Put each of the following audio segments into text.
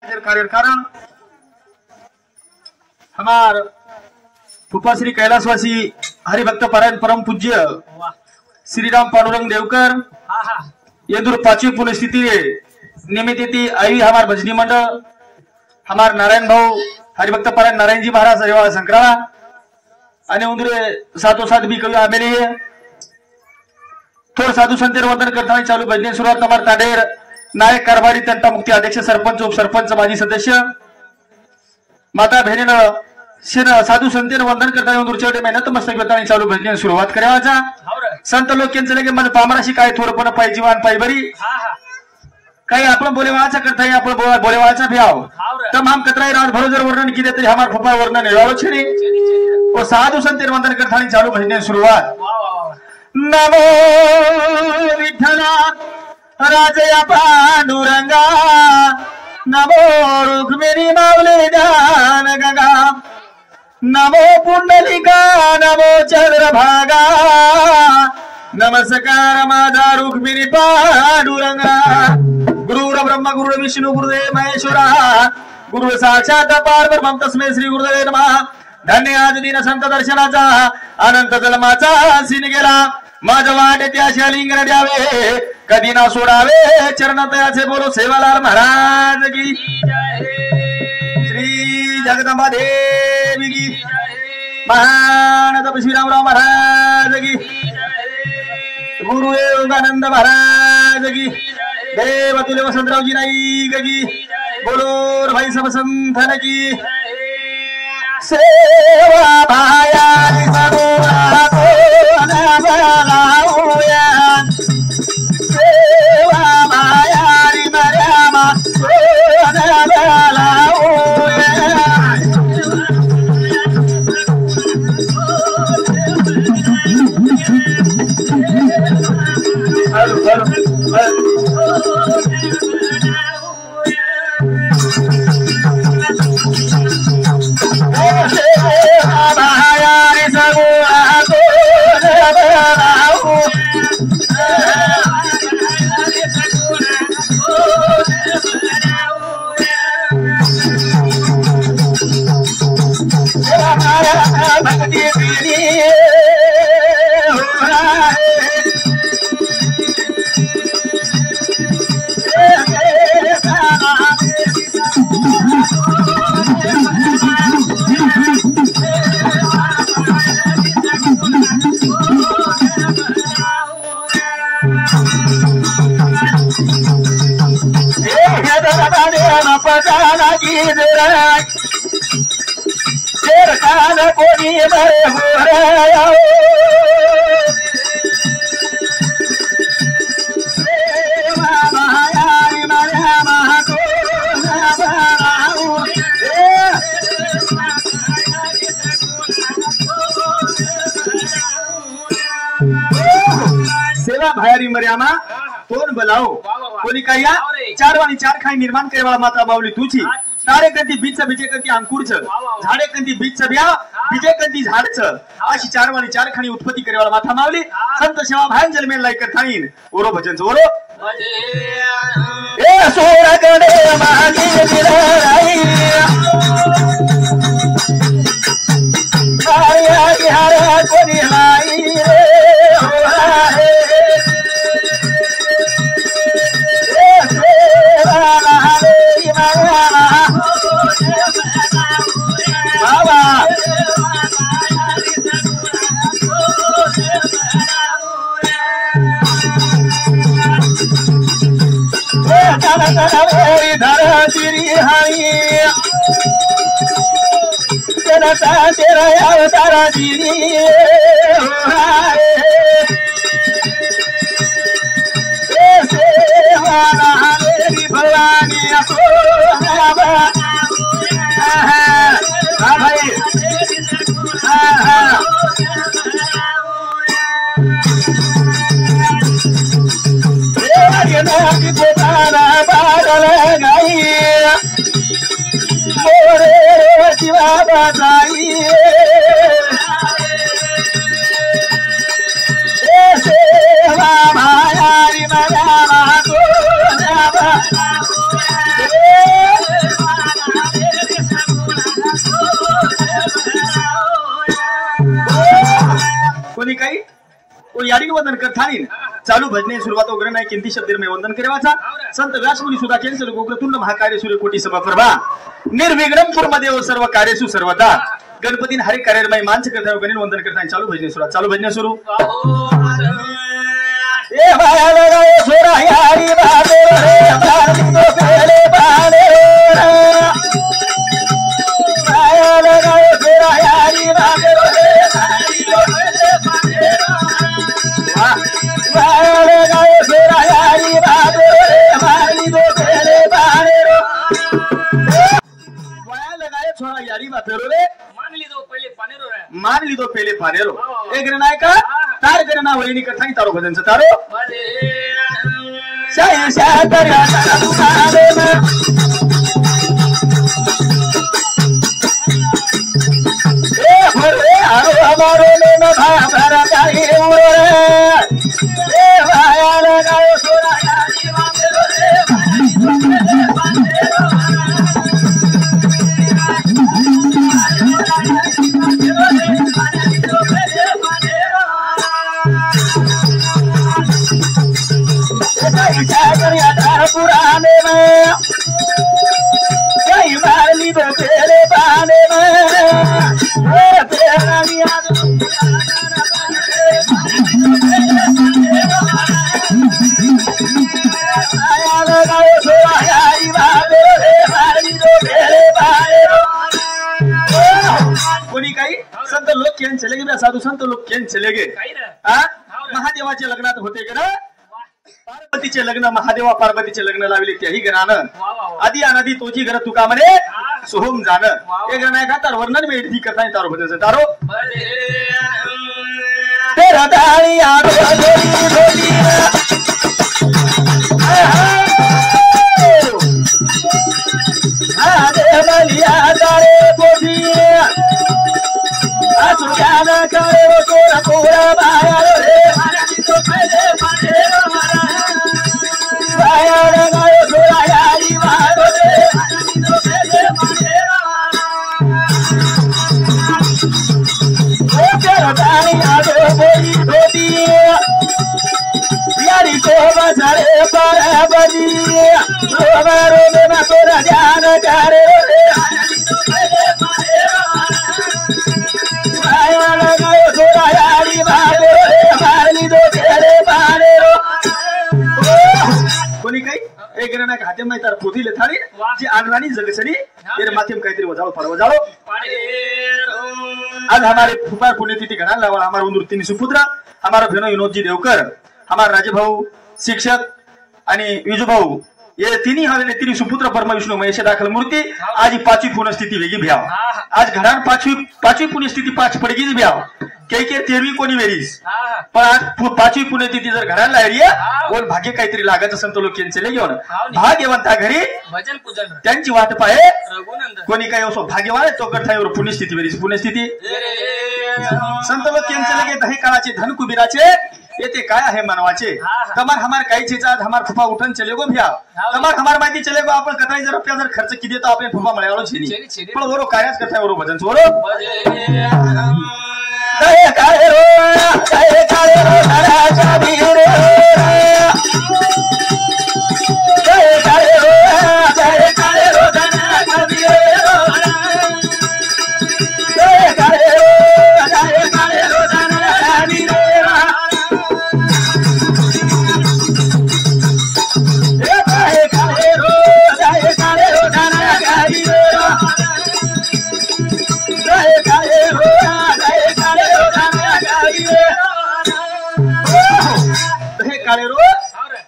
कारण हमार फूफा श्री कैलाशवासी हरिभक्त परायण परम पूज्य श्रीराम पांडुरंग देवकर येदूर 5वीं पुण्यतिथि निमित्त आई हमार भजनी मंडल हमार नारायण भाऊ हरिभक्त परायण नारायण जी महाराज रेवा संक्राळा आणि उंदरे सातो सात भी कवी आमेली थोर साधु संतेर वंदन करताना चालू भजने सुरुवात हमार ताडेर नायक कारभारी तंटा मुक्ती अध्यक्ष सरपंच उपसरपंच माजी सदस्य माता बहिणीनं शेन साधू संतेर वंदन करताना उंदरचेवटे मेहनत मस्तक करताना चालू भजने सुरुवात करावाचा संत लोक यांचं लगे माझं पामराशी काय थोडंपण पाय जीवान पाय बरी काही आपण बोलेवाचा करताय आपण बोलेवाचा भी आव तमाम कतराई राज भरोजर वर्णन किती तरी हमार फुफा वर्णन एवढं छेडी ओ साधू संतेर वंदन करताना चालू भजने सुरुवात नमो विठ्ठला राजया पांडुरंगा नमो रुक्मिणी माऊली ज्ञान गंगा नमो पुंडलिका नमो चंद्रभागा नमस्कार माझा रुक्मिणी पांडुरंगा गुरुर ब्रह्म गुरुर विष्णू गुरुदेव महेश्वरा गुरु साक्षात परब्रह्म तस्मै श्री गुरुदेव नमः धन्य आज दिन संत दर्शनाचा अनंत जन्माचा सीन गेला माझ वाटे त्या शालिंगण द्यावे कधी ना सोडावे चरण तयाचे बोलो सेवालाल महाराज की श्री जगदंबा देवी की महान तप श्रीरामराव महाराज की गुरु योगानंद महाराज की देव तुल्य वसंतरावजी नाईक की बोलो भाई सब संतन की सेवा भाया सेवा मायारी मर्यामा कोणी मरे हो सेवा भयारी मर्यामा कोण बोलाओ कोणी काय चार वाणी चार खाई निर्माण करेवाळा माता बावली तुझी तारे कंती बीच बीजे कंती अंकुरच झाडे कंती बीच बिया बीजे कंती झाडच अशी चार वाणी चार खाणी उत्पत्ती करेवाळा माता मावली संत सेवा भान जन्मेल लायक थाईन ओरो भजन ओरो ए सोराकडे मागे दिलाई आया बिहार कोणी लाई रे हो तेरा अवतारा दीनी मेरी भवानी भाई बादल गई मोरे शिवा बताई सेवा मायारी मरा यारी वंदन करतानी चालू भजने सुरुवात वगैरे नाही किंती शब्द में वंदन करेवाचा संत व्यासमुनी सुद्धा केंद्र गोक्रतुंड महाकार्य सूर्यकोटी समप्रभा निर्विघ्नम कुर्मदेव सर्व कार्यसु सर्वदा गणपतीन हरि कार्यमय मानस करता गणित वंदन करतानी चालू भजने सुरुवात चालू भजने सुरू ए भाया लगाओ सोरा यारी बाबे रे बाबी तो पहले बाले भाया लगाओ सोरा यारी बाबे रे बाबी तो पहले बाले भाया लगाओ सोरा यारी बाबे रे बाबी तो पहले बाले भाया लगाए छोरा यारी बाबे रे मान ली दो पहले पानेरो एक रे नायका तार करे ना वहिनी करता तारो भजन से तारो शाय शाय करया तारे में ए भरे आरो हमारो ने न भाभरा ताई रे ए भाया लगाओ सोरा यारी बाबे रे पुराने में कई मारली तो तेरे बहाने में तेरा याद आया लगाओ सोरा यारी बाबे रे मारली तो तेरे बहाने कोणी काही संत लोक केन चले गए साधू संत लोक केन चले गए महादेवाचे लग्नात होते का ना पार्वतीचे लग्न महादेवा पार्वतीचे लग्न लावले त्याही गणानं आधी अनादी तोची घर तुका म्हणे सोहम जाणं हे गण आहे का तर वर्णन मी एडी करता तारो भजन तारो तेरा दाळी आडो धोली धोली आदे मलिया तारे बोधी आसु ज्ञान करे वो कोरा कोरा माया रे तो पहले मारे भाया लगाओ सोरा यारी बाबे रे तो पहले मारे ओ तेरा दानी आडो बोली धोती यारी को बजारे पर बजी रोमारो में तोरा ध्यान करे रे तो पहले मारे भाया लगाओ सोरा यारी बाबे रे मारली दो तेरे बारे कोणी काही एक गणना खाते माहिती तर पोथीले थाळी जी आणराणी जगसरी तेरे माध्यम काहीतरी वजाळो पर वजाळो आज हमारे फुफार पुण्यतिथि घना लावा हमारा उंदुर सुपुत्र हमारा भेनो विनोदजी देवकर हमारा राजे भाऊ शिक्षक आणि विजू भाऊ ये तिन्ही हवे तिन्ही सुपुत्र परम विष्णू महेश दाखल मूर्ती आज पाचवी पुण्यस्थिती वेगी भ्याव आज घरान पाचवी पुण्यस्थिती पाच पडगीच भ्याव काही तेरवी कोणी वेरीस पण आज पाचवी पुण्यतिथी जर घराला लायरी वन भाग्य काहीतरी लागत असेल तो लोक चले घेऊन भाग्यवंता घरी भजन पूजन त्यांची वाट पाहे कोणी काही असो भाग्यवान तो करतावर पुण्यस्थिती वेरीस पुण्यस्थिती संत लोक चले गे दही काळाचे धन कुबीराचे येते काय आहे मानवाचे तमार हमार काही चीज आज हमार फुफा उठन चले गो भ्या तमार हमार माहिती चले गो आपण कताई जर रुपया जर खर्च किती तो आपण फुफा मळ्यालो छेनी पण वरो कार्याच करता वरो भजन सोरो दहे काळे रो धरा चाबी रे दहे काळे रो धरा चाबी रे दहे काळे रो धरा चाबी रे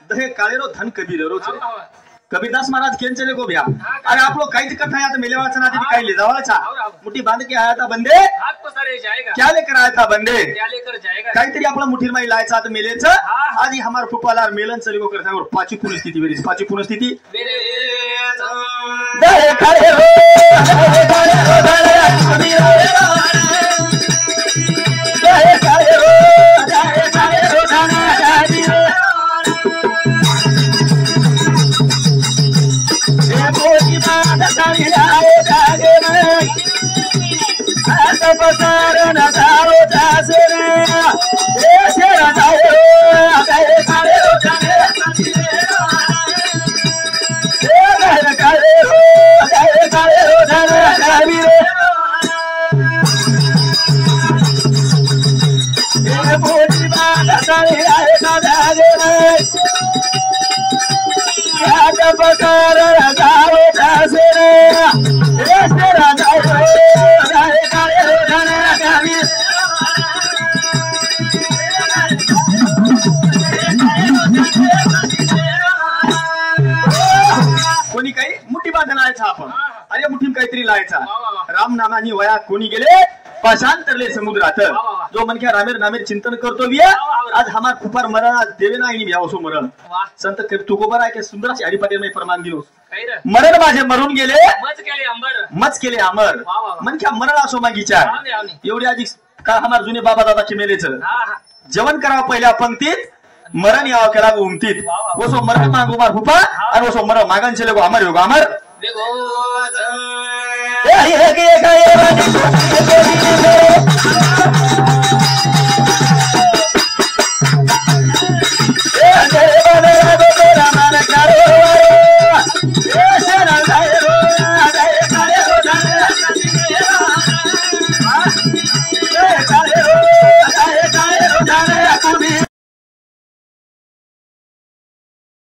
दहे काळेरो धन कबीरेरो कबीरदास महाराज केन चले गो भ्या अरे आप लोग कई दिक्कत है या तो मेले वाला ना कहीं ले जावा था मुट्ठी बांध के आया था बंदे आपको सारे जाएगा क्या लेकर आया था बंदे क्या लेकर जाएगा कई तरी आपला मुठीर में लायचा तो मेलेच आज ही हमार फुपाला मेलन चले गो करता और पाचवी पुण्यस्थिती वेरी पाचवी पुण्यस्थिती दहे काळेरो पसार न जाओ जासे रे अरे मुठीम काहीतरी लायचा राम नामानी वया कोणी गेले पाशांतरले समुद्रात जो मनक्या रामेर नामेर चिंतन करतो बिया आज हमार कुपार मरण आज देवे नाही भ्यावसो मरण संत तुकोबर आहे सुंदर अशी हरिपाटील मी प्रमाण दिलोस मरण माझे मरून गेले मच केले अमर मनक्या मरण असो मागीच्या एवढी आधी का हमार जुने बाबा दादाचे मेलेच जेवण करावं पहिल्या पंक्तीत मरण यावं केला उमतीत वसो मरण मागो मार हुपा आणि वसो मरण मागन चले गो अमर योगो अमर देखो